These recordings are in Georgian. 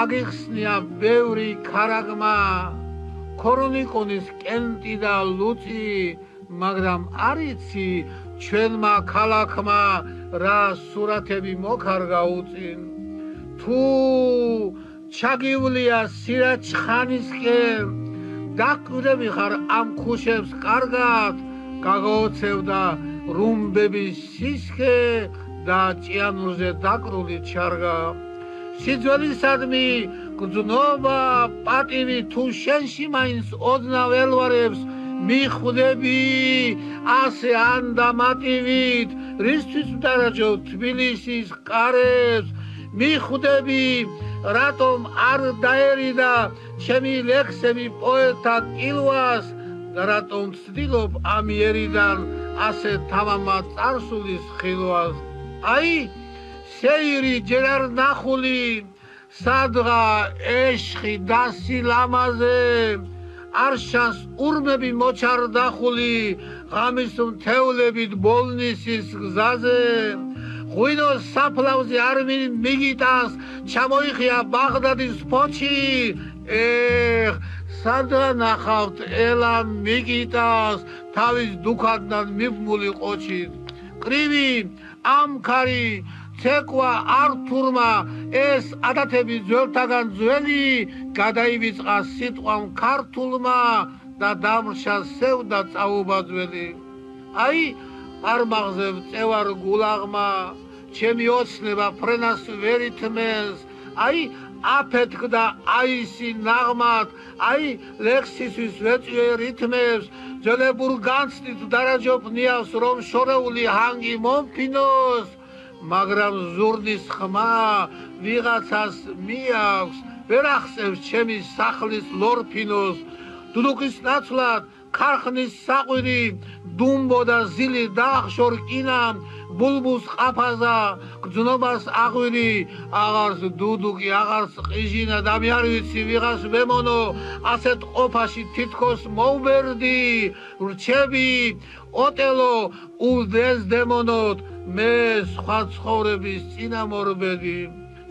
აგიხსნია ბევრი ქარაგმა ქორონიკონის კენტი და ლუწი მაგრამ არიცი ჩვენმა ქალაქმა რა სურათები მოქარგა უწინ თუ ჩაგივლია სირაჩხანისკენ დაკვირები ხარ ამ ქუშებს კარგად გაგაოცევდა რუმბების სისქე და ჭიანურზე დაკრული ჩარგა სიძველისადმი გძნობა პატივი თუ შენში მაინც ოდნავ ელვარებს მიხვდები ასე ანდამატივით რისთვის ვდარაჯო თბილისის ყარებს მიხვდები რატომ არ დაერიდა ჩემი ლექსები პოეტთა კილვას და რატომ ვცდილობ ამიერიდან ასე თამამა წარსულის ხილვას აი სეირი ჯერ არ ნახული სადღა ეშხი დასილამაზე არ შანს ურმები მოჩარდახული ღამის მთევლებით ბოლნისის გზაზე ღვინოს საფლავზე არ მიგიტანს ჩამოიხია ბაღდადის ფოჩი სადღა ნახავთ ელა მიგიტანს თავის დუქადნად მიბმული ყოჩით კრივი ამქარი ცეკვა ართურმა ეს ადათები ძველთაგან ძველი გადაივიწყა სიტყვამ ქართულმა და დამრჩა სევდა წაუბა ძველი აი არმაღზე წევარ გულაღმა ჩემი ოცნება ფრენას ვერ ითმენს აი აფეთქდა აისი ნაღმად აი ლექსისთვის ვეწვე რითმებს ძელებურ განცდით დარაჯობნიავს რომ შორეული ჰანგი მომფინოს მაგრამ ზურნის ხმა ვიღაცას მიაქვს ვერ ახსევს ჩემი სახლის ლორფინოს დუდუკის ნაცვლად ქარხნის საყვირი დუმბო და ზილი დაახშორ კინამ ბულბულს ყაფაზა გძნობას აღვირი აღარს დუდუკი აღარს ყიჟინა და მე არ ვიცი ვიღას ვემონო ასეთ ყოფაში თითქოს მოუბერდი რჩები ოტელო უდესდემონოთ მე სხვა ცხოვრების წინამორბედი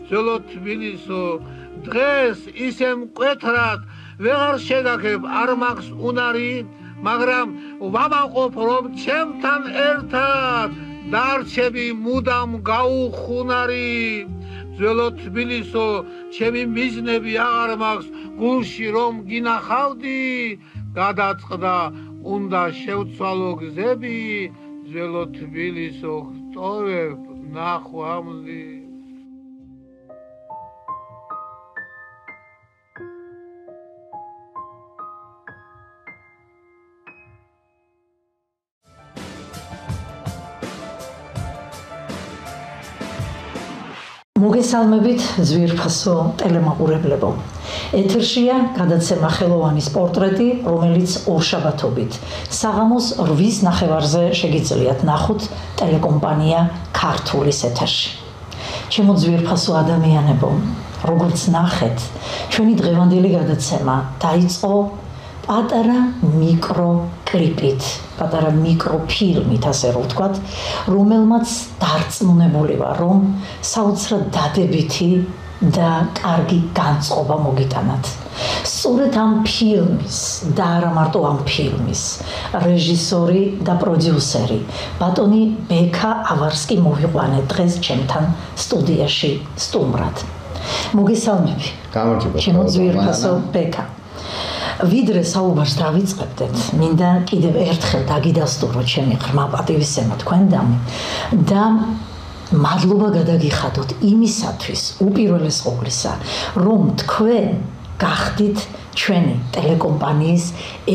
ძველო თბილისო დღეს ისე მკვეთრად ვეღარ შეგაქებ არ მაქვს უნარი მაგრამ ვამაყობ რომ ჩემთან ერთად დარჩები მუდამ გაუხუნარი ძველო თბილისო ჩემი მიზნები აღარ მაქვს გულში რომ გინახავდი გადაწყდა უნდა შევცვალო გზები ძველო თბილისო ხტოვებ ნახვამდი მოგესალმებით ძვირფასო ტელემაყურებლებო. ეთერშია გადაცემა ხელოვანის პორტრეტი, რომელიც ორშაბათობით საღამოს 8:30-ზე შეგიძლიათ ნახოთ ტელეკომპანია ქართულის ეთერში. ჩემო ძვირფასო ადამიანებო, როგორც ნახეთ, ჩვენი დღევანდელი გადაცემა დაიწყო პატარა მიკროკლიპით, პატარა მიკროფილმით, ასე რომ ვთქვათ, რომელმაც დარწმუნებული ვარ, რომ საოცრად დადებითი და კარგი განწყობა მოგიტანათ. სწორედ ამ ფილმის და არა მარტო ამ ფილმის რეჟისორი და პროდიუსერი ბატონი ბექა ავარსკი მოვიყვანე დღეს ჩემთან სტუდიაში სტუმრად. მოგესალმები. გამარჯობა. ჩემო ძვირფასო ბექა. ვიდრე საუბარს დავიწყებდეთ, მინდა კიდევ ერთხელ დაგიდასტუროთ ჩემი ღრმა პატივისცემა თქვენდამი და მადლობა გადაგიხადოთ იმისათვის, უპირველეს ყოვლისა, რომ თქვენ გახდით ჩვენი ტელეკომპანიის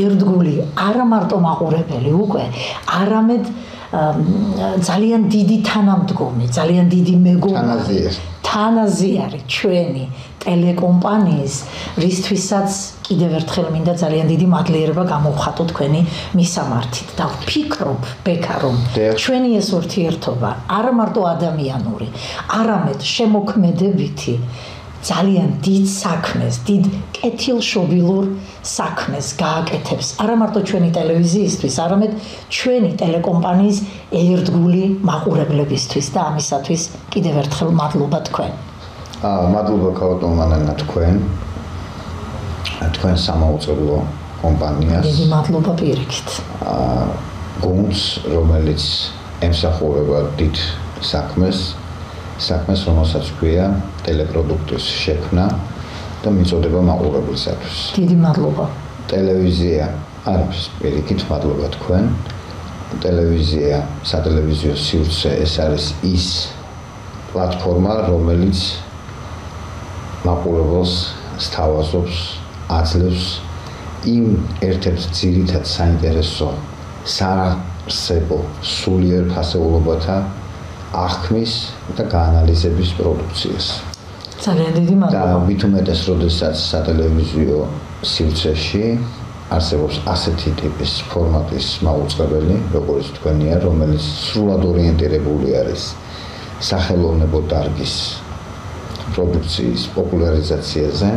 ერთგული არა მარტო მაყურებელი უკვე, არამედ ძალიან დიდი თანამდგომი, ძალიან დიდი მეგობარი, თანაზიარი ჩვენი ტელეკომპანიის, რისთვისაც კიდევ ერთხელ მინდა ძალიან დიდი მადლიერება გამოვხატო თქვენი მისამართით და ვფიქრობ, ბექა, რომ ჩვენი ეს ურთიერთობა არა მარტო ადამიანური, არამედ შემოქმედებითი ძალიან დიდ საქმეს, დიდ კეთილშობილურ საქმეს გააკეთებს არა მარტო ჩვენი ტელევიზიისთვის, არამედ ჩვენი ტელეკომპანიის ერთგული მაყურებლებისთვის და ამისათვის კიდევ ერთხელ მადლობა თქვენ. მადლობა ქავატონმანანა თქვენ სამაუწყებლო კომპანიას. დიდი მადლობა პირიქით. გუნდს, რომელიც ემსახურება დიდ საქმეს, რომელსაც ქვია ტელეპროდუქტის შექმნა და მიწოდება მაყურებლისათვის. დიდი მადლობა. ტელევიზია არის პირიქით მადლობა თქვენ. ტელევიზია, სატელევიზიო სივრცე ეს არის ის პლატფორმა, რომელიც მაყურებელს სთავაზობს, აძლევს იმ ერთ-ერთ ძირითად საინტერესო საარსებო სულიერ ფასეულობათა აღქმის და გაანალიზების პროდუქციას. ძალიან დიდი და მადლობა. მით უმეტეს, როდესაც სატელევიზიო სივრცეში არსებობს ასეთი ტიპის ფორმატის მაუწყებელი, როგორც თქვენია, რომელიც სრულად ორიენტირებული არის სახელოვნებო დარგის პროდუქციის პოპულარიზაციაზე,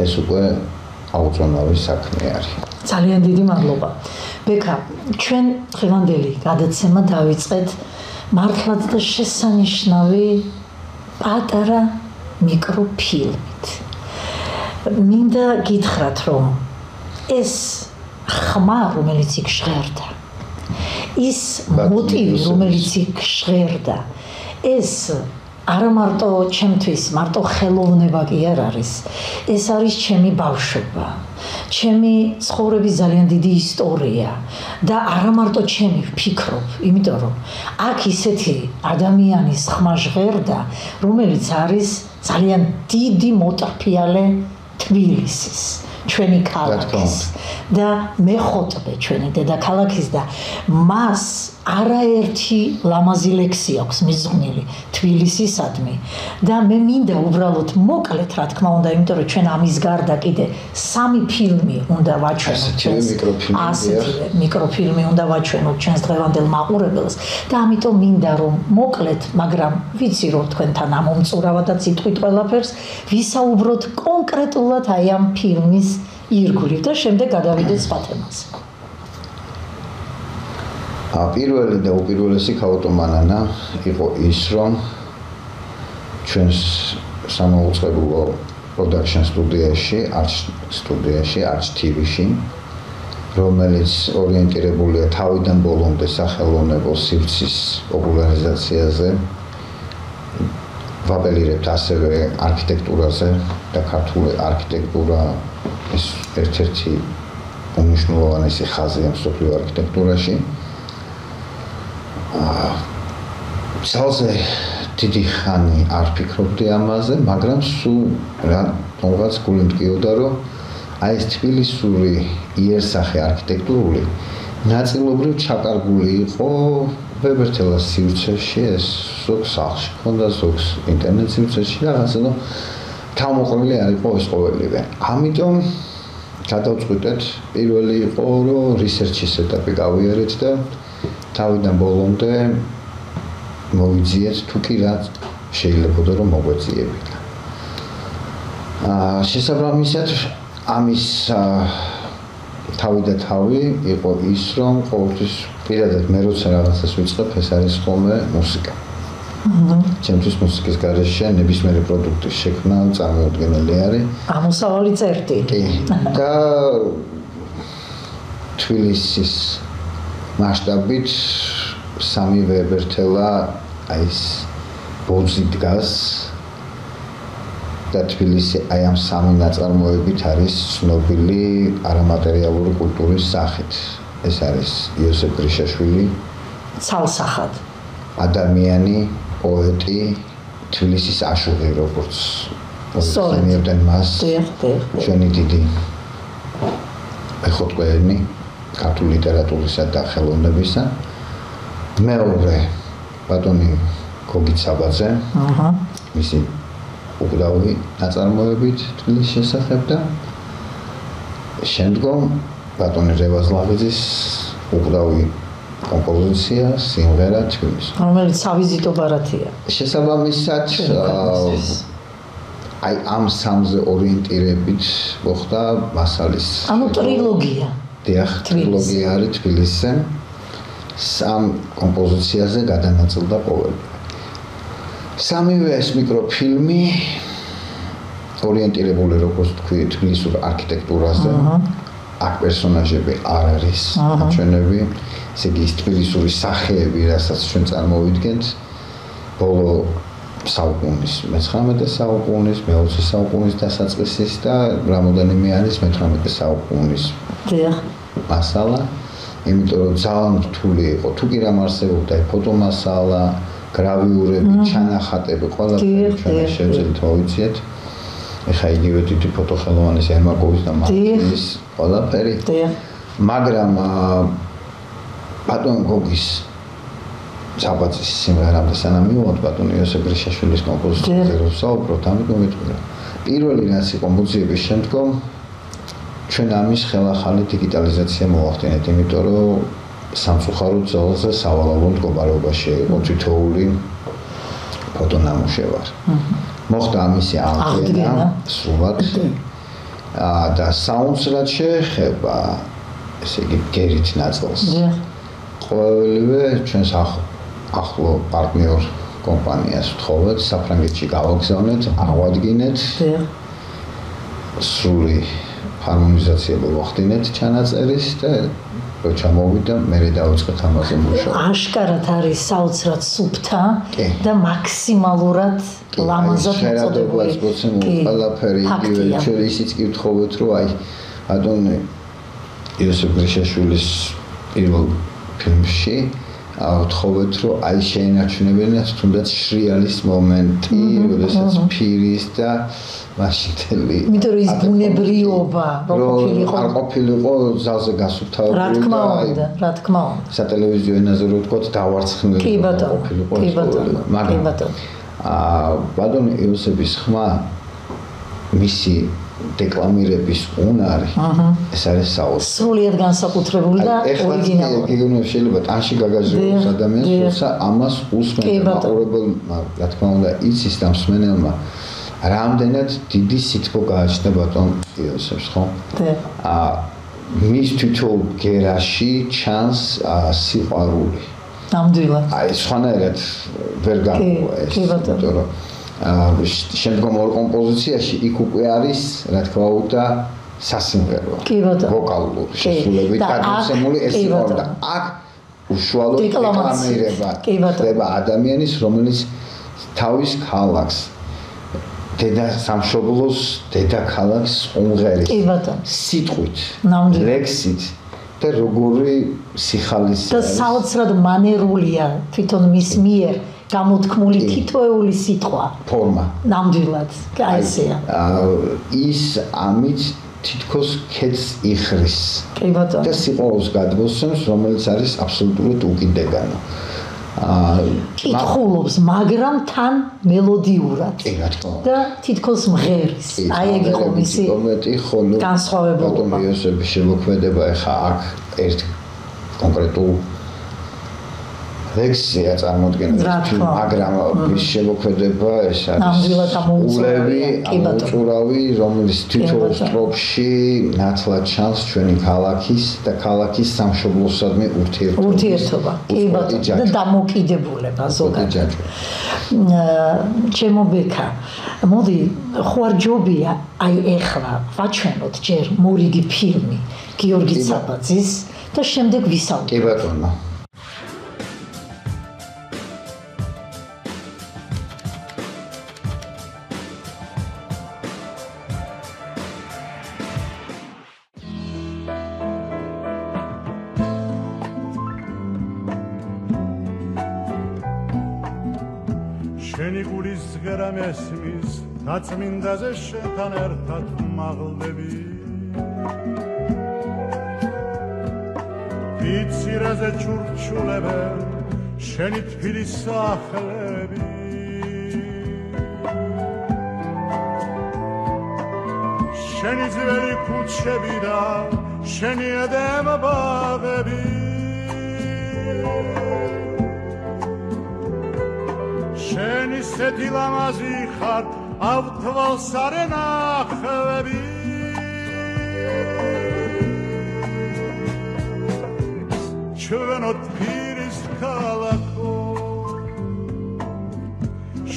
ეს უკვე აუწონავი საქმე არის. ძალიან დიდი მადლობა. ბექა, ჩვენ დღევანდელი გადაცემა დავიწყეთ მართლაც და შესანიშნავი პატარა მიკროფილმით. მინდა გითხრათ, რომ ეს ხმა, რომელიც იქ ჟღერდა, ის მოტივი, რომელიც იქ ჟღერდა, ეს არა მარტო ჩემთვის, მარტო ხელოვნება კი არ არის, ეს არის ჩემი ბავშვობა, ჩემი ცხოვრების ძალიან დიდი ისტორია და არა მარტო ჩემი ვფიქრობ, იმიტომ რომ აქ ისეთი ადამიანის ხმა ჟღერდა, რომელიც არის ძალიან დიდი მოტრფიალე თბილისის, ჩვენი ქალაქის და მეხოთბე ჩვენი დედაქალაქის და მას არაერთი ლამაზი ლექსი აქვს მიზღვნილი თბილისისადმი და მე მინდა უბრალოდ მოკლედ რა თქმა უნდა, იმიტომ რომ ჩვენ ამის გარდა კიდე 3 ფილმი უნდა ვაჩვენოთ ასეთივე მიკროფილმი უნდა ვაჩვენოთ ჩვენს დღევანდელ მაყურებელს და ამიტომ მინდა რომ მოკლედ, მაგრამ ვიცი რომ თქვენთან ამომწურავადაც იტყვით ყველაფერს, ვისაუბროთ კონკრეტულად აი ამ ფილმის ირგვლივ და შემდეგ გადავიდეთ სხვა თემაზე. პირველი და უპირველესი ქავატონმანანა იყო ის, რომ ჩვენს სამაუწყებლო production სტუდიაში, Arch TV-ში, რომელიც ორიენტირებულია თავიდან ბოლომდე სახელოვნებო სივრცის პოპულარიზაციაზე, ვაპელირებთ ასევე არქიტექტურაზე და ქართული არქიტექტურა ეს ერთ-ერთი უმნიშვნელოვანესი ხაზია მსოფლიო არქიტექტურაში. ძალზე დიდი ხანი არ ფიქრობდი ამაზე, მაგრამ სულ რაღაც გული მტკიოდა, რომ აი ეს თბილისური იერსახე არქიტექტურული ნაწილობრივ ჩაკარგული იყო ვებერთელას სივრცეში, ეს ზოგს სახლში ჰქონდა, ზოგს ინტერნეტ სივრცეში რაღაცა და თავმოყრილი არ იყო ეს ყოველივე. ამიტომ გადავწყვიტეთ, პირველი იყო, რომ რისერჩის ეტაპი გავიარეთ და თავიდან ბოლომდე მოვიძიეთ თუ კი რა შეიძლებოდა რომ მოგვეძიებინა. შესაბამისად ამის თავი და თავი იყო ის, რომ ყოველთვის პირადად მე როცა რაღაცას ვიწყებ, ეს არის ხოლმე მუსიკა. ჩემთვის მუსიკის გარეშე ნებისმიერი პროდუქტის შექმნა წარმოუდგენელი არის. ამოსავალი წერტილი. და თბილისის მასშტაბით სამივე ვებერთელა აი ეს ბოძი დგას და თბილისი აი ამ სამი ნაწარმოებით არის ცნობილი არამატერიალური კულტურის სახით. ეს არის იოსებ გრიშაშვილი, ცალსახად ადამიანი, პოეტი, თბილისის აშუღი, როგორც მოიხსენიებდნენ მას ჩვენი დიდი მეხუთე ქართული ლიტერატურისა და ხელოვნებისა. მეორე ბატონი გოგი ცაბაძე, მისი უკრავი ნაწარმოებით თბილისის შესახებ და შემდგომ ბატონი რევაზლაღიძის უკრავი კომპოზიცია, სიმღერა თბილის. რომელიც სავიზიტო ბარათია. შესაბამისად აი ამ სამზე ორიენტირებით მოხდა მასალის. ანუ ტრილოგია. დიახ, ტრილოგია არის თბილისზე. 3 კომპოზიციაზე გადანაწილდა ყოველი. სამივე ეს მიკროფილმი ორიენტირებული როგორც თქვი თბილისურ არქიტექტურაზე. აქ პერსონაჟები არ არის ჩვენები, ესე იგი თბილისური სახეები, რასაც ჩვენ წარმოვიდგენთ ბოლო საუკუნის, მე-19 საუკუნის, მე-20 საუკუნის დასაწყისის და რამოდენიმე არის მე-18 საუკუნის. დიახ. მასალა, იმიტომ რომ ძალიან რთული იყო, თუ კი რამ არსებობდა ფოტომასალა, გრავიურები, ჩანახატები, ყველაფერი ჩვენ შევძლებთ მოვიციეთ. ეხა იგივე დიდი ფოტოხელოვანის ერმაკოვის და მარტინის ყველაფერი. მაგრამ ბატონ გოგის საბაძის სიმღერამდე სანამ მივუვართ ბატონ იოსებ გრიშაშვილის კომპოზიციაზე რომ საუბრობთ, ამიტომ ვიტყვი. პირველი რაც იყო მუზეების შემდგომ ჩვენ ამის ხელახალი დიგიტალიზაცია მოვახდინეთ, იმიტომ რომ სამწუხაროდ ძალზე სავალალო მდგომარეობაში იყო თითოეული ფოტონამუშევარი. მოხდა ამისი აღდგენა სრულად და საუნდს რაც შეეხება, ესე იგი გერით ნაწილს. ყოველივე ჩვენს ახლო პარტნიორ კომპანიას ვთხოვეთ, საფრანგეთში გავაგზავნეთ, ავადგინეთ. სრული ჰარმონიზაცია მოვახდინეთ ჩანაწერის და რო ჩამოვიდა, მე დავიწყეთ ამაზე მუშაობა. აშკარად არის საოცრად სუფთა და მაქსიმალურად ლამაზად მოწოდებული. ყველაფერი იგივე, ჩვენ ისიც კი ვთხოვეთ, რომ აი ბატონ იოსებ გრიშაშვილის პირველ ფილმში ვთხოვეთ, რომ აი შეენარჩუნებინათ თუნდაც შრიალის მომენტი, როდესაც ფირის და მაშინდელი. იმიტომ რომ ის ბუნებრიობა არ ყოფილიყო ძალზე გასუფთავებული. რა თქმა უნდა, რა თქმა უნდა. სატელევიზიო ენაზე რო ვთქვათ, დავარცხნილი. კი ბატონო, კი ბატონო. ბატონ იოსების ხმა მისი დეკლამირების უნარი ეს არის საოცრად. სრულიად განსაკუთრებული და ორიგინალური. ეხლა შეიძლება ტანში გაგაჟღეროს ადამიანს, თუმცა ამას უსმენ მაყურებელმა, რა თქმა უნდა, იცის და მსმენელმა რამდენად დიდი სითბო გააჩნდა ბატონ იოსებს, ხო? მის თვითონ გერაში ჩანს სიყვარული. ნამდვილად. აი სხვანაირად ვერ გამოვა ეს, იმიტომ რომ შემდგომ ორ კომპოზიციაში იქ უკვე არის, რა თქმა უნდა, სასიმღერო, ვოკალური შესრულებით გადმოცემული ეს იყო და აქ უშუალოდ დეკლამირება ხდება ადამიანის, რომელიც თავის ქალაქს დედა სამშობლოს, დედაქალაქს უმღერის სიტყვით, ლექსით და როგორი სიხალის და საოცრად მანერულია თვითონ მის მიერ გამოთქმული თითოეული სიტყვა ფორმა ნამდვილად აი ესეა ის ამით თითქოს ქედს იხრის და სიყვარულს გადმოსცემს, რომელიც არის აბსოლუტურად უკიდეგანო. კითხულობს, მაგრამ თან მელოდიურად და თითქოს მღერის. აი ეგ იყო მისი განსხვავებულობა. ბატონ იოსების შემოქმედება ეხა აქ ერთ კონკრეტულ ლექსია წარმოადგენს, მაგრამ ის შემოქმედება ეს არის ამოუწურავი, რომელიც თითოეულ სტროფში ნათლად ჩანს ჩვენი ქალაქის და ქალაქის სამშობლოსადმი ურთიერთობა. კი ბატონო, და დამოკიდებულება ზოგადად. ჩემო ბექა, მოდი, ხო არ ჯობია აი ეხლა ვაჩვენოთ ჯერ მორიგი ფილმი გიორგი ცაბაძის და შემდეგ ვისაუბროთ. კი ბატონო. შენი გულის ზღერა მესმის დაწმინდაზე შენთან ერთად მაღლდები ფიცირაზე ჩურჩულებენ შენი თბილი სახლები შენი ძველი ქუჩები და შენი ედემა ბაღები შენი სეთი ლამაზი ხარ ავთვალს არ ენახვები ჩვენო თბილის ქალაქო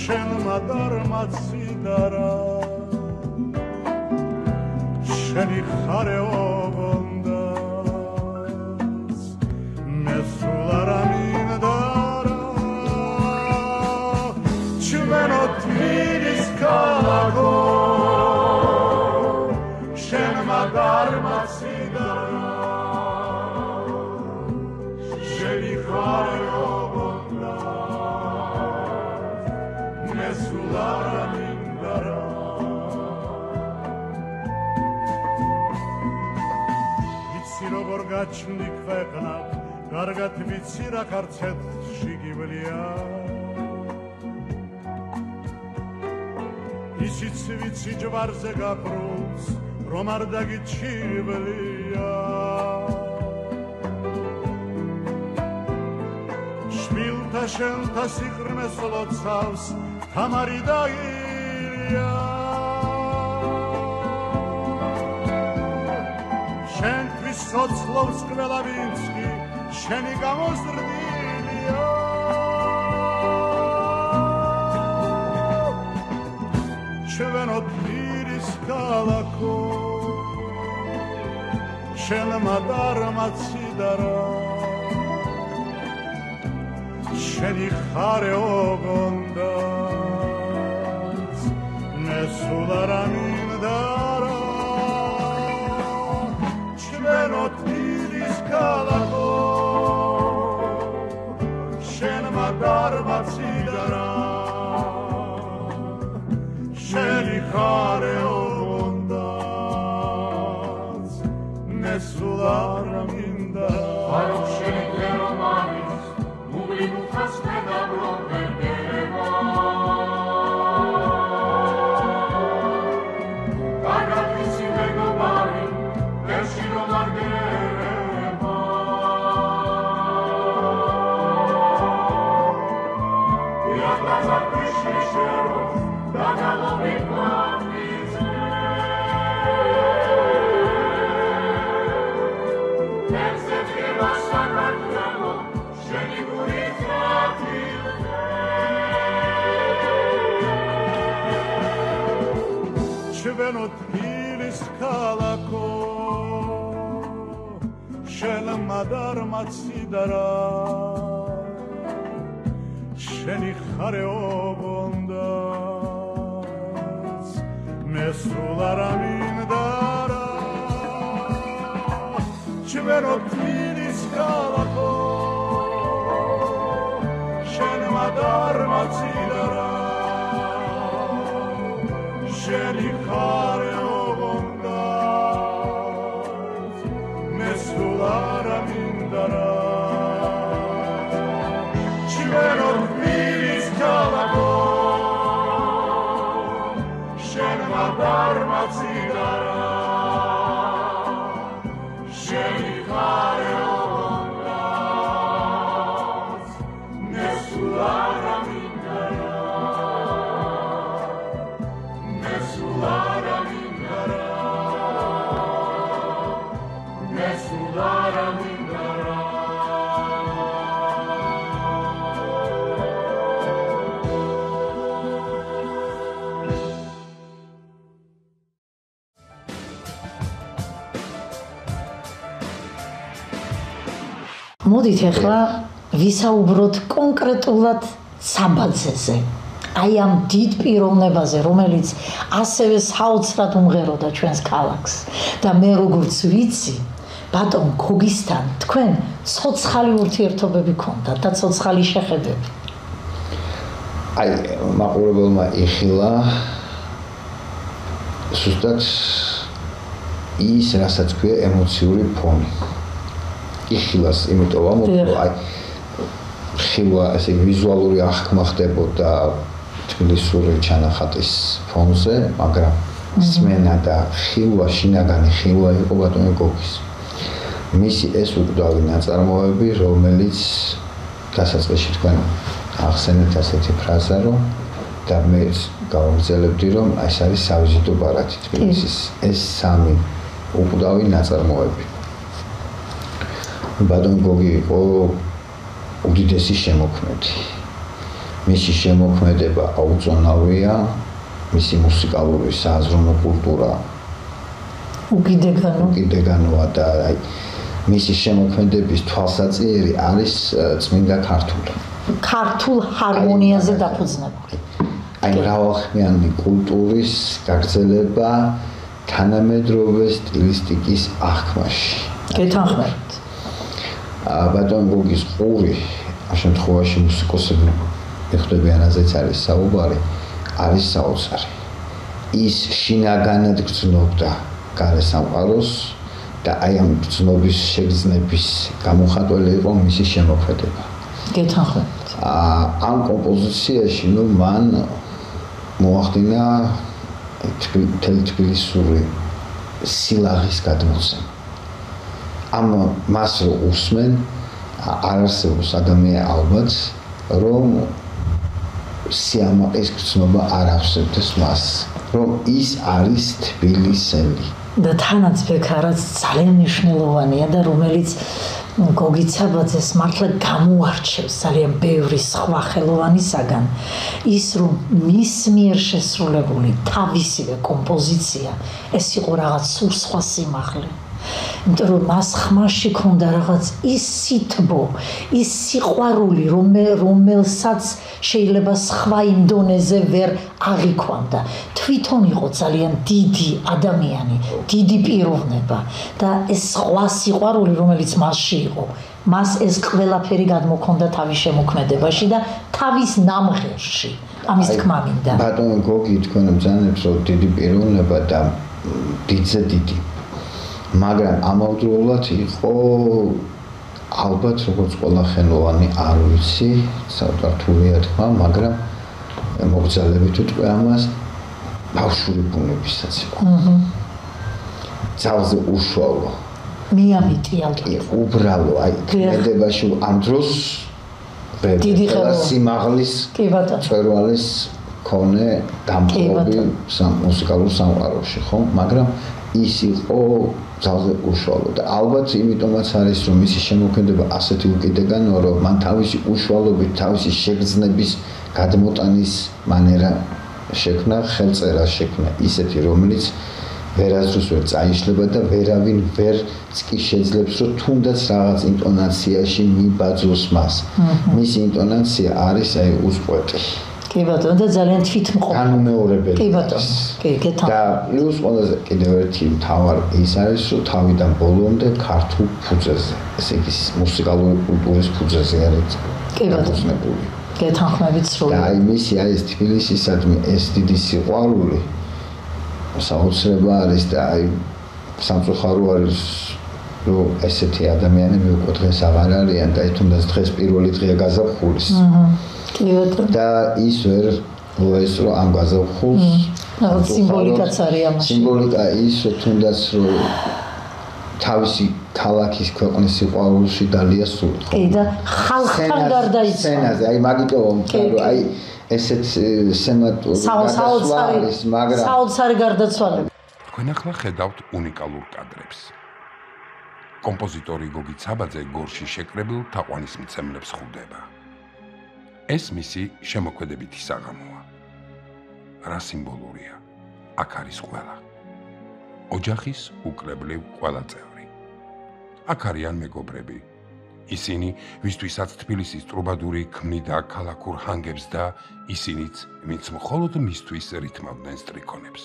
შენ შენმა დარმაც სიდარა შენი ხარე ოღონდაც მე სულ არ ამინდარა ჩვენო თბილის ქალაქო შენმა დარმაც სიდარა შენი ხარე როგორ გაჩნდი ქვეყნა კარგად ვიცი რა ქარცეთში გივლია ისიც ვიცი ჯვარზე გაფრუს რომ არ დაგიჩივლია შვილთა შენთა სიყრმეს ლოცავს თამარი დაირია შენთვის სოცხლობს ყველა ვინც კი შენი გამოზრდილია ჩვენო თბილის ქალაქო შენმა დარმაც სიდარა შენი ხარე ოღონდაც მე სულ არ ამინდარა ჩვენო თბილის ქალაქო შენმა დარმაც სიდარა შენი ხარე ოღონდაც მე სულ არ ამინდარა ხარობ შენი გერმანის მუგლი მუხას მე დაბრუნდება კარგად ვიცი მეგობარი ვერში რომ არ გერება იახლაზარ ქიშიშერო დაგალობი ყვამიძე ერთზე დგება საქართველო შენი გულის ყოფილზე ჩვენო თბილის ქალაქო შენმა დარმაც სიდარა შენი ხარე ოღონდაც მე სულ არ ამინდარა ჩვენო თბილის ქალაქო შენმა დარმაც სიდარა შენი ხარე ოღონდაც მე სულ არ ამინდარა ჩვენო თბილის ქალაქო შენმა დარმაც სიდარა შენი ხარე ოღონდაც მე სულ არ ამინდარა მე სულ არ ამინდარა მე სულ არ ამინდარა მოდით ახლა ვისაუბროთ კონკრეტულად საბაძეზე. აი ამ დიდ პიროვნებაზე, რომელიც ასევე საოცრად უმღეროდა ჩვენს ქალაქს და მე როგორც ვიცი, ბატონ გოგისთან თქვენ ცოცხალი ურთიერთობები გქონდათ და ცოცხალი შეხედები. აი, მაყურებელმა იხილა ზუსტად ის, რასაც ქვია ემოციური ფონი. იხილას, იმიტომ რომ აი ხილვა ესე ვიზუალური აღქმა ხდებოდა თბილისური ჩანახატის ფონზე, მაგრამ სმენა და ხილვა, შინაგანი ხილვა იყო ბატონი გოგის. მისი ეს უკვდავი ნაწარმოები, რომელიც გასაწყისში თქვენ ახსენეთ ასეთი ფრაზა, რომ და მე გავაგრძელებდი, რომ ეს არის სავიზიტო ბარათი თბილისის. ეს სამი უკვდავი ნაწარმოები. ბატონი გოგი იყო უდიდესი შემოქმედი. მისი შემოქმედება აუწონავია, მისი მუსიკალური სააზროვნო კულტურა უკიდეგანოა და აი მისი შემოქმედების თვალსაჩინო არის წმინდა ქართულ ჰარმონიაზე დაფუძნებული. აი მრავალხმიანი კულტურის გაგრძელება თანამედროვე სტილისტიკის აღქმაში. გეთანხმებით. ბატონ გოგის ყური ამ შემთხვევაში მუსიკოსები ეხლებიან აზეც არის საუბარი, არის საოცარი. ის შინაგანად გრძნობდა გარე სამყაროს და აი ამ გრძნობის შეგრძნების გამოხატველი იყო მისი შემოქმედება. გეთანხმებით. ამ კომპოზიციაში მან მოახდინა თბილისური სილაღის გადმოცემა. ამ მას რო უსმენ არ არსებობს ადამიანი ალბათ რომ სიამაყის გრძნობა არ ახსენდეს მას რომ ის არის თბილისელი და თანაც ბექარაც ძალიან მნიშვნელოვანია და რომელიც გოგი ცაბაძეს მართლა გამოარჩევს ძალიან ბევრი სხვა ხელოვანისაგან ის რომ მის მიერ შესრულებული თავისივე კომპოზიცია ეს იყო რაღაც სულ სხვა სიმაღლე იმიტომ რომ მას ხმაში ქონდა რაღაც ის სითბო, ის სიყვარული, რომელსაც შეიძლება სხვა იმ დონეზე ვერ აღიქვამდა. თვითონ იყო ძალიან დიდი ადამიანი, დიდი პიროვნება და ეს სხვა სიყვარული, რომელიც მასში იყო, მას ეს ყველაფერი გადმოქონდა თავის შემოქმედებაში და თავის ნამღერში. ამის თქმა მინდა. ბატონო გოგი თქვენ ბრძანებთ რომ დიდი პიროვნება და დიდზე დიდი მაგრამ ამავდროულად იყო ალბათ როგორც ყველა ხელოვანი არ ვიცი საერთაშორისოა თქმა მაგრამ მოგზალებით თქვა ამას ბავშვური ბუნებისაც იყო ძალზე უშუალო მიამიტი ალბათ უბრალო აი ქმედებაში ამ დროს დიდი სიმაღლის კი ბატონო წვერვალის ქონე დამპყრობი მუსიკალურ სამყაროში ხო მაგრამ ის იყო ძალზე უშუალო და ალბათ იმიტომაც არის რომ მისი შემოქმედება ასეთი უკიდეგანოა რომ მან თავისი უშუალობით თავისი შეგრძნების გადმოტანის მანერა შექმნა ხელწერა შექმნა ისეთი რომელიც ვერასდროს ვერ წაიშლება და ვერავინ ვერც კი შეძლებს რომ თუნდაც რაღაც ინტონაციაში მიბაძოს მას მისი ინტონაცია არის აი უსყვეტი კი ბატონო და ძალიან თვითმყოფი განუმეორებელი კი ბატონო კი გეთანხმებით და პლუს ყველაზე კიდევ ერთი მთავარი ის არის რომ თავიდან ბოლომდე ქართულ ფუძეზე ესე იგი მუსიკალური კულტურის ფუძეზე არის კი ბატონო გეთანხმებით სრულად და აი მისი აი ეს თბილისისადმი ეს დიდი სიყვარული საოცრება არის და აი სამწუხარო არის რომ ესეთი ადამიანები უკვე დღეს აღარ არიან და თუნდაც დღეს პირველი დღეა გაზაფხულის და ის ვერ მოესწრო ამ გაზაფხულს რაღაც სიმბოლიკაც არის ამაში სიმბოლიკა ის რომ თუნდაც რომ თავისი ქალაქის ქვეყნის სიყვარულში დალია სული კი და ხალხთან გარდაიცვალა სცენაზე აი მაგიტო რომ აი ესეთ სემატური გადასვლა მაგრამ საოცარი გარდაცვალება თქვენ ახლა ხედავთ უნიკალურ კადრებს კომპოზიტორი გოგი ცაბაძე გორში შეკრებილ თაყვანისმცემლებს ხვდება ეს მისი შემოქმედებითი საღამოა რა სიმბოლურია აქ არის ყველა ოჯახის უკრებლივ ყველა წევრი აქ არიან მეგობრები ისინი ვისთვისაც თბილისის ტრუბადური ქმნიდა ქალაქურ ჰანგებს და ისინიც ვინც მხოლოდ მისთვის რითმავდნენ სტრიქონებს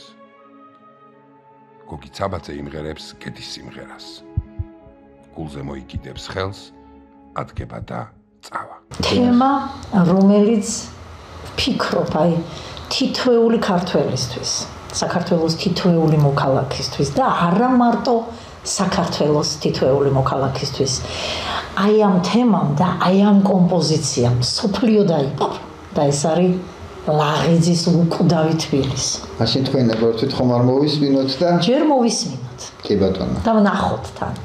გოგი ცაბაძე იმღერებს კეთის სიმღერას გულზე მოიკიდებს ხელს ადგება და წავა თემა რომელიც ვფიქრობ აი თითოეული ქართველისთვის საქართველოს თითოეული მოქალაქისთვის და არა მარტო საქართველოს თითოეული მოქალაქისთვის აი ამ თემამ და აი ამ კომპოზიციამ სოფლიო დაიპყრო და ეს არის ლაღიძის უკვდავი თბილისი მაშინ თქვენ ნებართვით ხომ არ მოვისმინოთ და ჯერ მოვისმინოთ კი ბატონო და ვნახოთ თან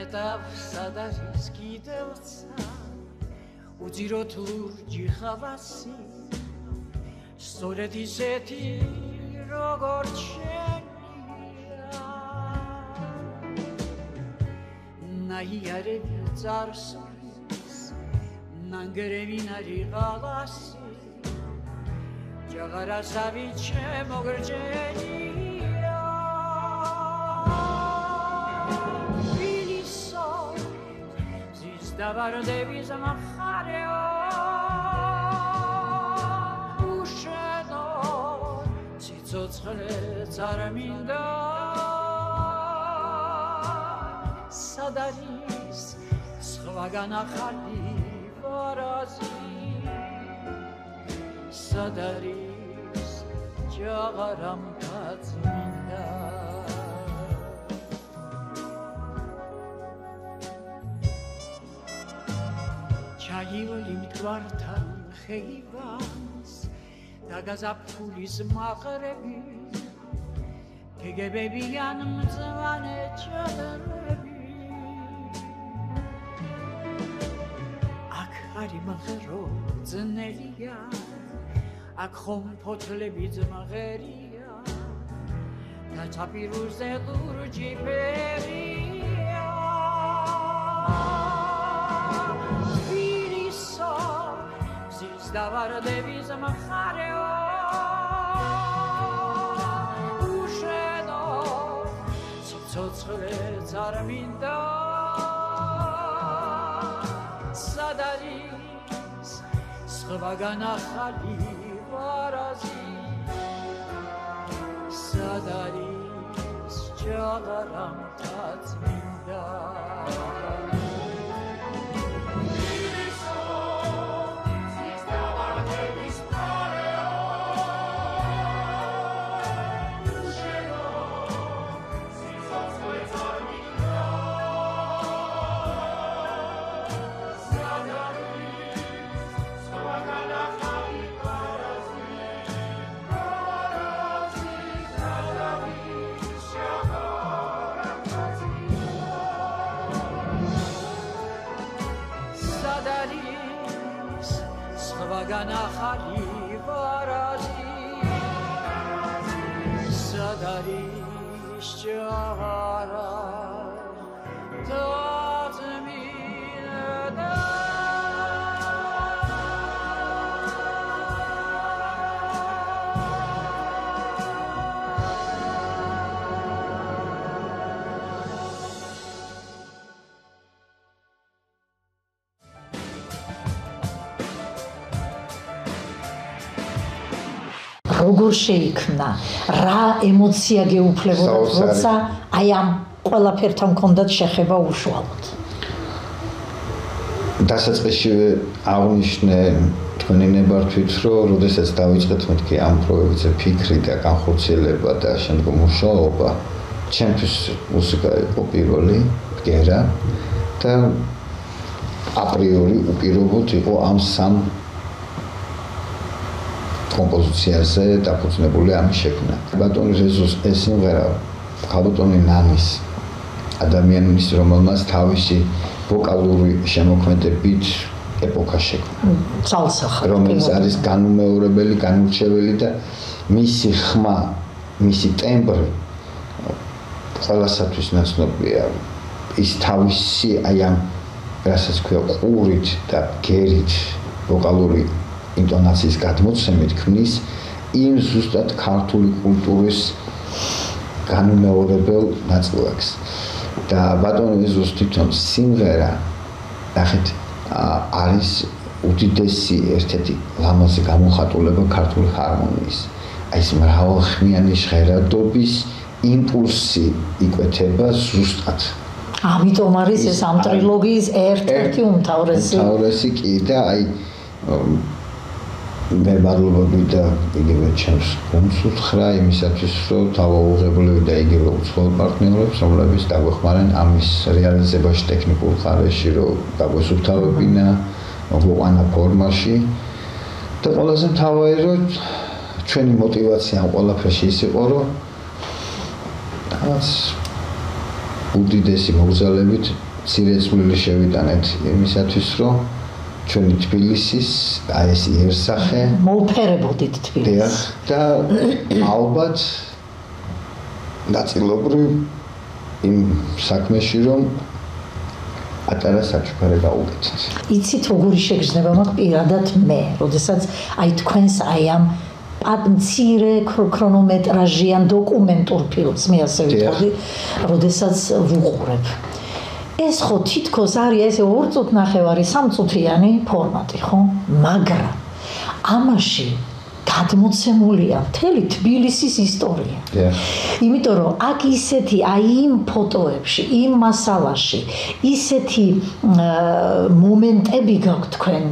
მერტავ სადარის კიდევცა უძიროთ ლურჯი ხავასი სწორედ ისეთი როგორც შენია ნაიარები წარსulis ნანგრევი ნარი ღალასი ჯაღარასავი ჩემო გრჯენია ვილისო ზის დავარდები ზამხარეო უშენო ციცოცხლე წარმინდა სად არის სხვაგან ახალი ვარაზი სად არის ჯაღარამთა წმინდა ჩაივლი მტვართან ხეივანს დაგაზაფხულის მაყრები გეგებებიან მწვანე ჭადრები აქ არი მღერო ძნელია აქ ხომ ფოთლები ძმაღერია და ჩაპირუზე ლურჯი ფერია ვირისო ზის დავარდები ზამხარეო უშენო ციცოცხლე წარმინდა სად არის სხვაგან ახალი ვარაზი სად არის ჯაღარამთა წმინდა სხვაგან ახალი ვარაზი სად არის ჯაღარამთა წმინდა როგორ შეიქმნა რა ემოცია გეუფლებოდათ როცა აი ამ ყველაფერთან მქონდათ შეხება უშუალოდ დასაწყისშივე აღნიშნე თქვენი ნებართვით რომ როდესაც დავიწყეთ მეთქი ამ პროექტზე ფიქრი და განხორციელება და შემდგომ მუშაობა ჩემთვის მუსიკა იყო პირველი ბგერა და აპრიორი უპირობოდ იყო ამ სამ კომპოზიციაზე დაფუძნებული ამის შექმნა. ბატონი რეზოს ეს სიმღერა ქალბატონი ნანის ადამიანის რომელმაც თავისი ვოკალური შემოქმედებით ეპოქა შექმნა. ცალსახად რომელიც არის განუმეორებელი, განურჩეველი და მისი ხმა, მისი ტემბრი ყველასათვის ნაცნობია. ის თავისი აი ამ რასაც ქვია ყურით და გერით ვოკალური ინტონაციის გადმოცემით ქმნის იმ ზუსტად ქართული კულტურის განუმეორებელ ნაწილაკს და ბატონი ზუსტ თვითონ სიმღერა ნახეთ არის უდიდესი ერთ-ერთი ლამაზი გამოხატულება ქართული ჰარმონიის აი ეს მრავალხმიანი ჟღერადობის იმპულსი იკვეთება ზუსტად ამიტომ არის ეს ამ ტრილოგიის ერთ-ერთი უმთავრესი კი და აი მე მადლობა გითხრა იგივე ჩემს გუნდს უთხრა იმისათვის რომ თავაუღებლივი და იგივე უცხოელ პარტნიორებს რომლებიც დაგვეხმარენ ამის რეალიზებაში ტექნიკურ ხარისხში რომ დაგვესუფთავებინა მოგვაყანა ფორმაში და ყველაზე მთავარი რომ ჩვენი мотиваცია ამ ყველაფერში ის იყო რომ რაღაც უდიდესი მოგზალებით ცირეცვლილი შევიტანეთ იმისათვის, რომ ჩვენი თბილისის აი ეს იერსახე მოვფერებოდით თბილისს. და ალბათ ნაწილობრივ იმ საქმეში რომ ატარა საჩუქარი გაუკეთეთ. იცით როგორი შეგრძნება მაქვს პირადად მე, როდესაც აი თქვენს აი ამ მცირე ქრონომეტრაჟიან დოკუმენტურ ფილმს მე ასე ვიტყოდი, როდესაც ვუყურებ. ეს ხო თითქოს არის ესე 2 წუთნახევარი, 3 წუთიანი ფორმატი, ხო? მაგრამ ამაში გადმოცემულია მთელი თბილისის ისტორია. იმიტომ რომ აქ ისეთი აი იმ ფოტოებში, იმ მასალაში, ისეთი მომენტები გაქვთ თქვენ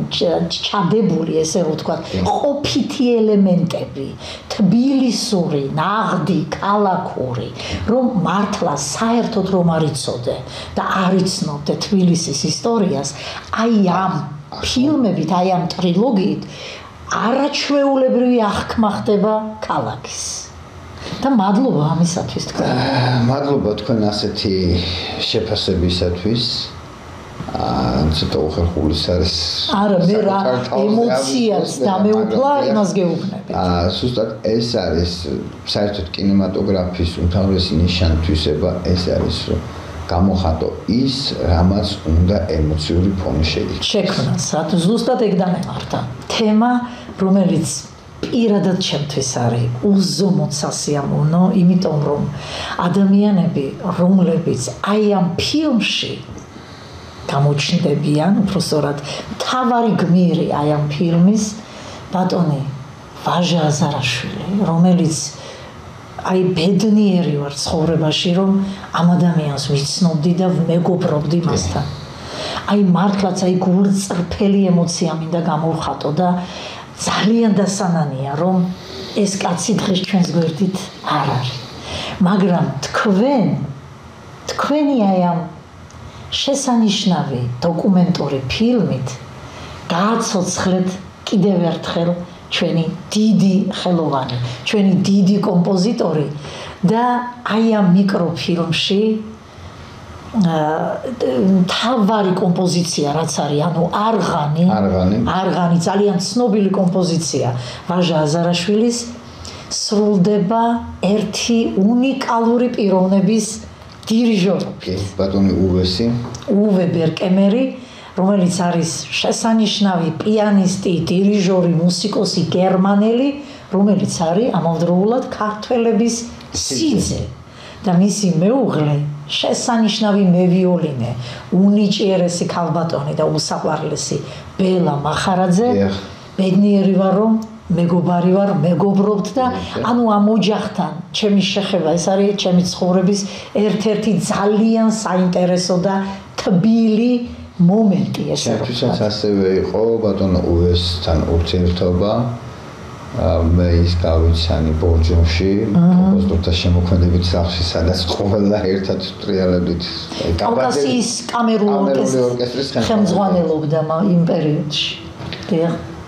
ჩადებული, ესე რომ ვთქვათ, ყოფითი ელემენტები, თბილისური, ნაღდი, ქალაქური, რომ მართლა საერთოდ რომ არ იცოდე და არ იცნობდე თბილისის ისტორიას, აი ამ ფილმებით, აი ამ ტრილოგიით არაჩვეულებრივი აღქმა ხდება ქალაქის. და მადლობა ამისათვის თქვენ. მადლობა თქვენ ასეთი შეფასებისათვის. ცოტა უხერხულის არის. არა, მე რა ემოციას დამეუფლა იმას გეუბნებით. ზუსტად ეს არის საერთოდ კინემატოგრაფის უმთავრესი ნიშან-თვისება, ეს არის რომ გამოხატო ის, რამაც უნდა ემოციური ფონი შექმნას. ზუსტად ეგ დამემართა. თემა, რომელიც პირადად ჩემთვის არის უზომოდ სასიამოვნო, იმიტომ რომ ადამიანები, რომლებიც აი ამ ფილმში გამოჩნდებიან, უბრალოდ მთავარი გმირი აი ამ ფილმის ბატონი ვაჟა აზარაშვილი, რომელიც აი ბედნიერი ვარ ცხოვრებაში, რომ ამ ადამიანს ვიცნობდი და მეგობრობდი მასთან. აი მართლაც აი გულწრფელი ემოცია მინდა გამოვხატო და ძალიან დასანანია, რომ ეს კაცი დღეს ჩვენს გვერდით არ არის. მაგრამ თქვენი აი ამ შესანიშნავი დოკუმენტური ფილმით გააცოცხლეთ კიდევ ერთხელ ჩვენი დიდი ხელოვანი, ჩვენი დიდი კომპოზიტორი და აი ამ მიკროფილმში თავარი კომპოზიცია რაც არის, ანუ არღანი ძალიან ცნობილი კომპოზიცია ვაჟა აზარაშვილის სრულდება ერთი უნიკალური პიროვნების დირიჟორობით. ბატონი უვე ბერკემერი, რომელიც არის შესანიშნავი პიანისტი, დირიჟორი, მუსიკოსი გერმანელი, რომელიც არის ამავდროულად ქართველების სიძე და მისი მეუღლე შესანიშნავი მევიოლინე, უნიჭიერესი ქალბატონი და უსაყვარლესი ბელა მახარაძე. ბედნიერი ვარ რომ მეგობარი ვარ, მეგობრობთ და ანუ ამ ოჯახთან ჩემი შეხება ეს არის ჩემი ცხოვრების ერთ-ერთი ძალიან საინტერესო და თბილი მომენტი ესე რომ. ჩემთვისაც ასევე იყო ბატონო უესთან ურთიერთობა. მე ის გავიცანი ბორჯომში, კომპოზიტორთა შემოქმედებით სახლში, სადაც ყველა ერთად ტრიალებდით. კავკასიის კამერული ორკესტრის ხელმძღვანელობდა იმ პერიოდში.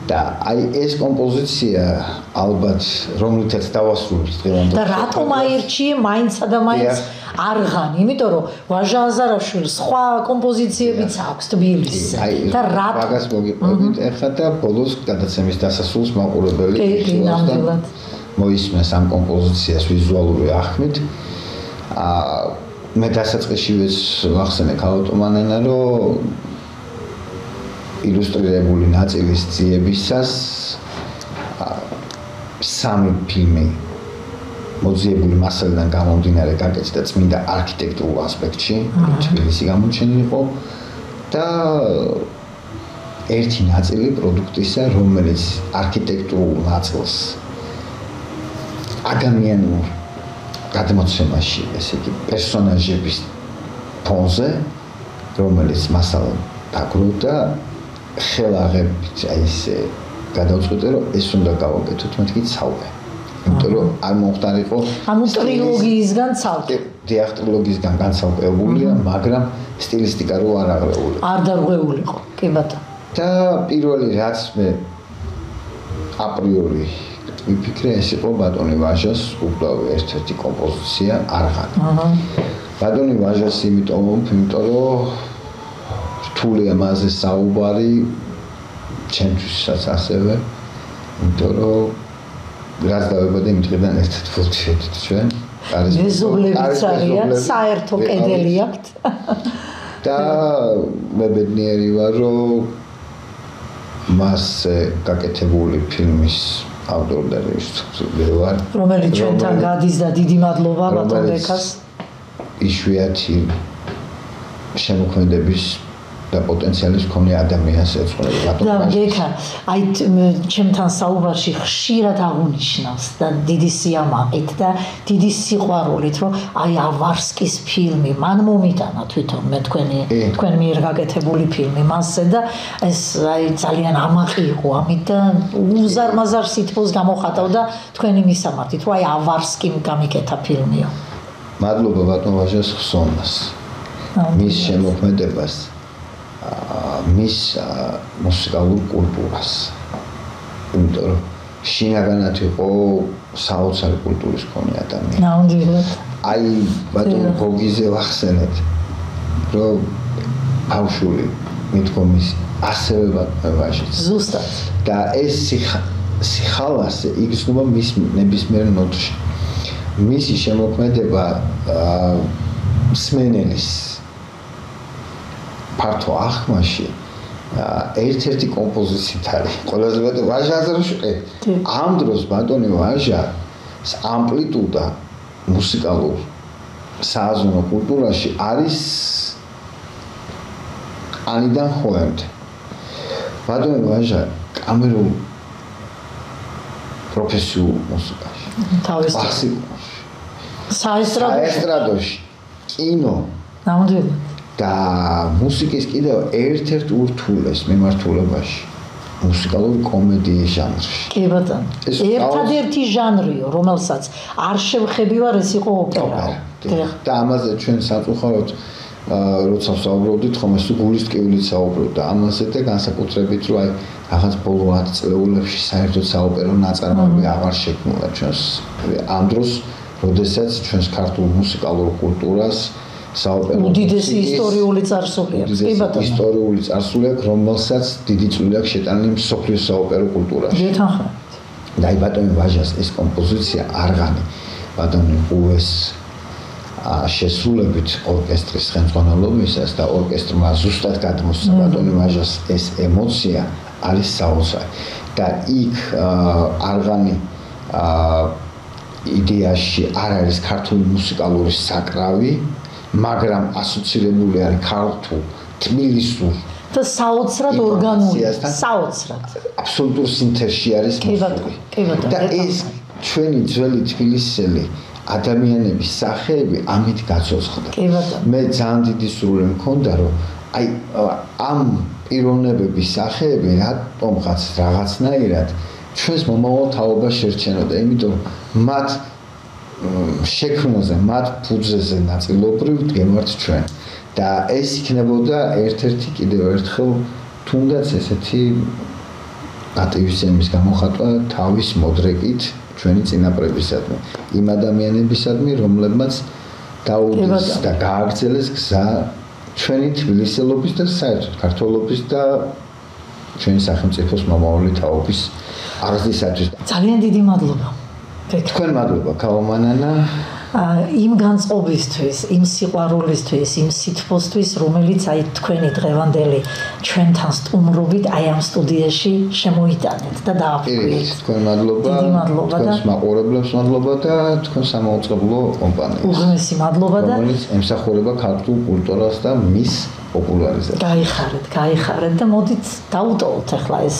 და აი ეს კომპოზიცია ალბათ რომლითაც დავასრულებთ დღევანდელ. და რატომ აირჩიე მაინცა და მაინც არღანი? იმიტომ რომ ვაჟა აზარაშვილს სხვა კომპოზიციებიც აქვს თბილისზე. და რატომ მაგას მოგიყვებით ახლა და ბოლოს გადაცემის დასასრულს მაყურებელი ნამდვილად მოისმენს ამ კომპოზიციას ვიზუალური აღქმით. მე დასაწყისშივეც ვახსენე ქალბატონმა, რომ ილუსტრირებული ნაწილის ძიებისას სამი ფილმი მოძიებული მასალიდან გამომდინარე გაკეთდა წმინდა არქიტექტურულ ასპექტში, თბილისი გამოჩენილიყო და ერთი ნაწილი პროდუქტისა, რომელიც არქიტექტურულ ნაწილს ადამიანურ გადმოცემაში, ესე იგი პერსონაჟების ფონზე, რომელიც მასალა დაგროვდა ხელაღებით აი ესე გადავწყვიტე რომ ეს უნდა გავაკეთოთ მეთქი ცალკე. იმიტომ რომ არ მომხდარიყო ანუ ტრილოგიისგან ცალკე. დიახ, ტრილოგიისგან განცალკეებულია, მაგრამ სტილისტიკა რო არ აღრეული. არ დარღვეულიყო, კი ბატონო. და პირველი რაც მე აპრიორი ვიფიქრე, ეს იყო ბატონი ვაჟას უბრალოდ ერთ-ერთი კომპოზიცია არღანი. ბატონი ვაჟას იმიტომ რომ რთულია მასზე საუბარი ჩემთვისაც ასევე იმიტომ რომ რაც დავებოდა იმ დღიდან ერთად ვუჩვენთ ჩვენ მეზობლებიც არიან საერთო კედელი აქვთ და მე ბედნიერი ვარ რომ მას გაკეთებული ფილმის ავტორ და რეჟისორი ვარ რომელიც ჩვენთან გადის და დიდი მადლობა ბატონ ბექას იშვიათი შემოქმედების და პოტენციალის მქონე ადამიანს ეძღვნება ბატონ და ბექა აი ჩემთან საუბარში ხშირად აღუნიშნავს და დიდი სიამაყით და დიდი სიყვარულით რომ აი ავარსკის ფილმი მან მომიტანა თვითონ მე თქვენ მიერ გაკეთებული ფილმი მასზე და ეს აი ძალიან ამაყი იყო ამით და უზარმაზარ სითბოს გამოხატავდა თქვენი მისამართით რომ აი ავარსკიმ გამიკეთა ფილმიო მადლობა ბატონ ვაჟას ხსოვნას მის შემოქმედებას მის მუსიკალურ კულტურას. იმიტომ რომ შინაგანად იყო საოცარი კულტურის მქონე ადამიანი. ნამდვილად. აი ბატონო გოგიზე ვახსენეთ რომ ბავშვური მithomის ასევე ვაჟიც. ზუსტად. და ეს სიხალასე იგრძნობა მის ნებისმიერ ნოტში. მისი შემოქმედება მსმენელის ფართო აღქმაში ერთ-ერთი კომპოზიციით არის. ყველაზე მეტი ვაჟაზე რო შევყეთ. ამ დროს ბატონი ვაჟა ამპლიტუდა მუსიკალურ სააზონო კულტურაში არის ანიდან ხვემდე. ბატონი ვაჟა კამერულ პროფესიულ მუსიკაში. თავის საესტრადოში კინო ნამდვილად და მუსიკის კიდევ ერთ-ერთ ურთულეს მიმართულებაში მუსიკალური კომედიის ჟანრში. კი ბატონო. ერთადერთი ჟანრიო, რომელსაც არ შევხებივარ, ეს იყო ოპერა. და ამაზე ჩვენ სამწუხაროდ როცა საუბრობდით, ხომ ეს გულის ტკივილით საუბრობთ და ამაზე და განსაკუთრებით რომ აი რაღაც ბოლო 10 წლეულებში საერთოდ საოპერო ნაწარმოები აღარ შექმნა ჩვენს ამ დროს, როდესაც ჩვენს ქართულ მუსიკალურ კულტურას საოპერო უდიდესი ისტორიული წარსული აქვს. კი ბატონო. ისტორიული წარსული აქვს, რომელსაც დიდი წვლილი აქვს შეტანილი მსოფლიოს საოპერო კულტურაში. გეთანხმებით. და აი ბატონი ვაჟას ეს კომპოზიცია არღანი ბატონი უეს შესრულებით ორკესტრის ხელმძღვანელობისას და ორკესტრმა ზუსტად გადმოსცა ბატონი ვაჟას ეს ემოცია არის საოცარი. და იქ არღანი იდეაში არ არის ქართული მუსიკალური საკრავი, მაგრამ ასოცირებული არის ქართულ თბილისურ და საოცრად ორგანული, საოცრად. აბსოლუტურ სინთეზში არის მოსული. კი ბატონო. და ეს ჩვენი ძველი თბილისელი ადამიანების სახეები ამით გაცოცხლდა. კი ბატონო. მე ძალიან დიდი სურვილი მქონდა რომ აი ამ პიროვნებების სახეები რატომღაც რაღაცნაირად ჩვენს მომავალ თაობას შერჩენოდა, იმიტომ რომ მათ შექმნაზე, მათ ფუძეზე ნაწილობრივ გემართ ჩვენ. და ეს იქნებოდა ერთ-ერთი კიდევ ერთხელ თუნდაც ესეთი ატივიზმის გამოხატვა თავის მოდრეკით ჩვენი წინაპრებისადმი, იმ ადამიანებისადმი, რომლებმაც დაუდგეს და გააგრძელეს გზა ჩვენი თბილისელობის და საერთოდ ქართველობის და ჩვენი სახელმწიფოს მომავალი თაობის აღზრდისათვის. ძალიან დიდი მადლობა. თქვენ მადლობა ქალმანანა. იმ განწყობისთვის, იმ სიყვარულისთვის, იმ სითბოსთვის, რომელიც აი თქვენი დღევანდელი ჩვენთან სტუმრობით აი ამ სტუდიაში შემოიტანეთ და დააფუძნეთ. თქვენ მადლობა. დიდი მადლობა და თქვენს მაყურებლებს მადლობა და თქვენ სამაუწყებლო კომპანიას. უღმესი მადლობა და რომელიც ემსახურება ქართულ კულტურას და მის პოპულარიზაციას. გაიხარეთ და მოდით დაუტოვოთ ახლა ეს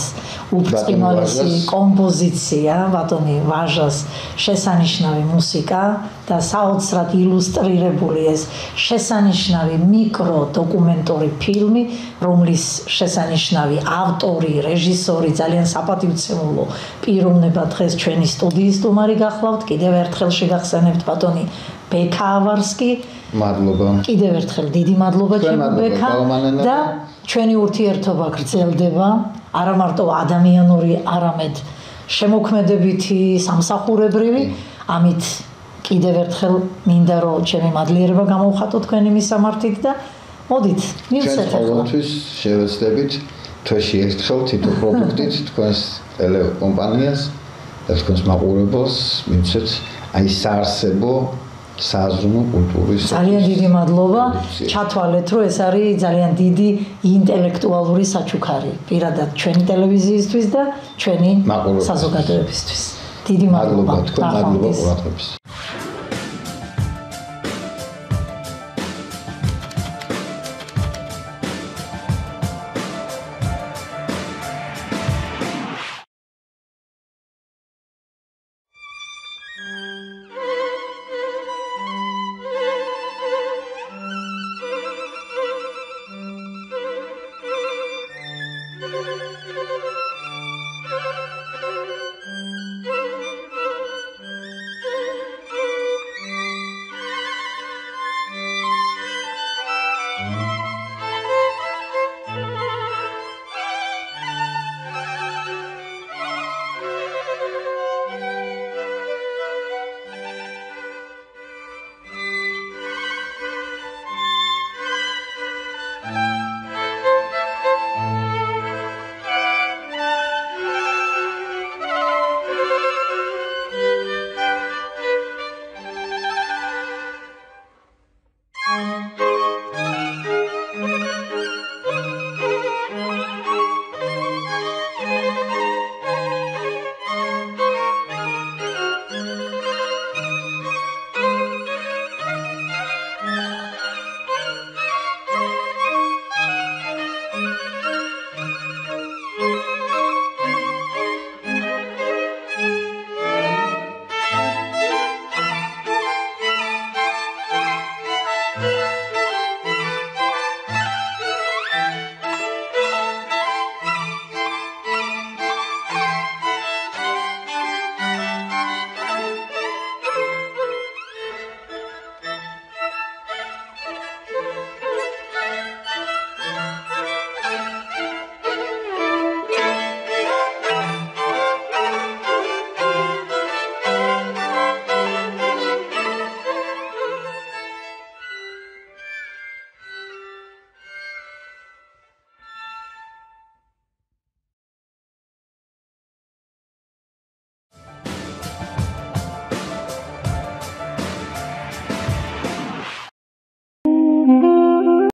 უბრწყინვალესი კომპოზიცია ბატონი ვაჟას შესანიშნავი მუსიკა და საოცრად ილუსტრირებული ეს შესანიშნავი მიკრო დოკუმენტური ფილმი, რომლის შესანიშნავი ავტორი, რეჟისორი ძალიან საპატივცემულო პიროვნება დღეს ჩვენი სტუდიის სტუმარი გახლავთ. კიდევ ერთხელ შეგახსენებთ ბატონი ბექა ავარსკი. მადლობა. კიდევ ერთხელ დიდი მადლობა ჩემო ბექა და ჩვენი ურთიერთობა გრძელდება არა მარტო ადამიანური, არამედ შემოქმედებითი, სამსახურებრივი. ამით კიდევ ერთხელ მინდა რომ ჩემი მადლიერება გამოვხატო თქვენი მისამართით და მოდით, მივცეთ ახლა. ყოველთვის შევეცდებით თვეში ერთხელ თითო პროდუქტით თქვენს ტელეკომპანიას და თქვენს მაყურებელს მივცეთ აი საარსებო საზრუნო კულტურის ძალიან დიდი მადლობა. ჩათვალეთ, რომ ეს არის ძალიან დიდი ინტელექტუალური საჩუქარი პირადად ჩვენი ტელევიზიისთვის და ჩვენი საზოგადოებისთვის. დიდი მადლობა. თქვენ მადლობა ყურადღებისთვის.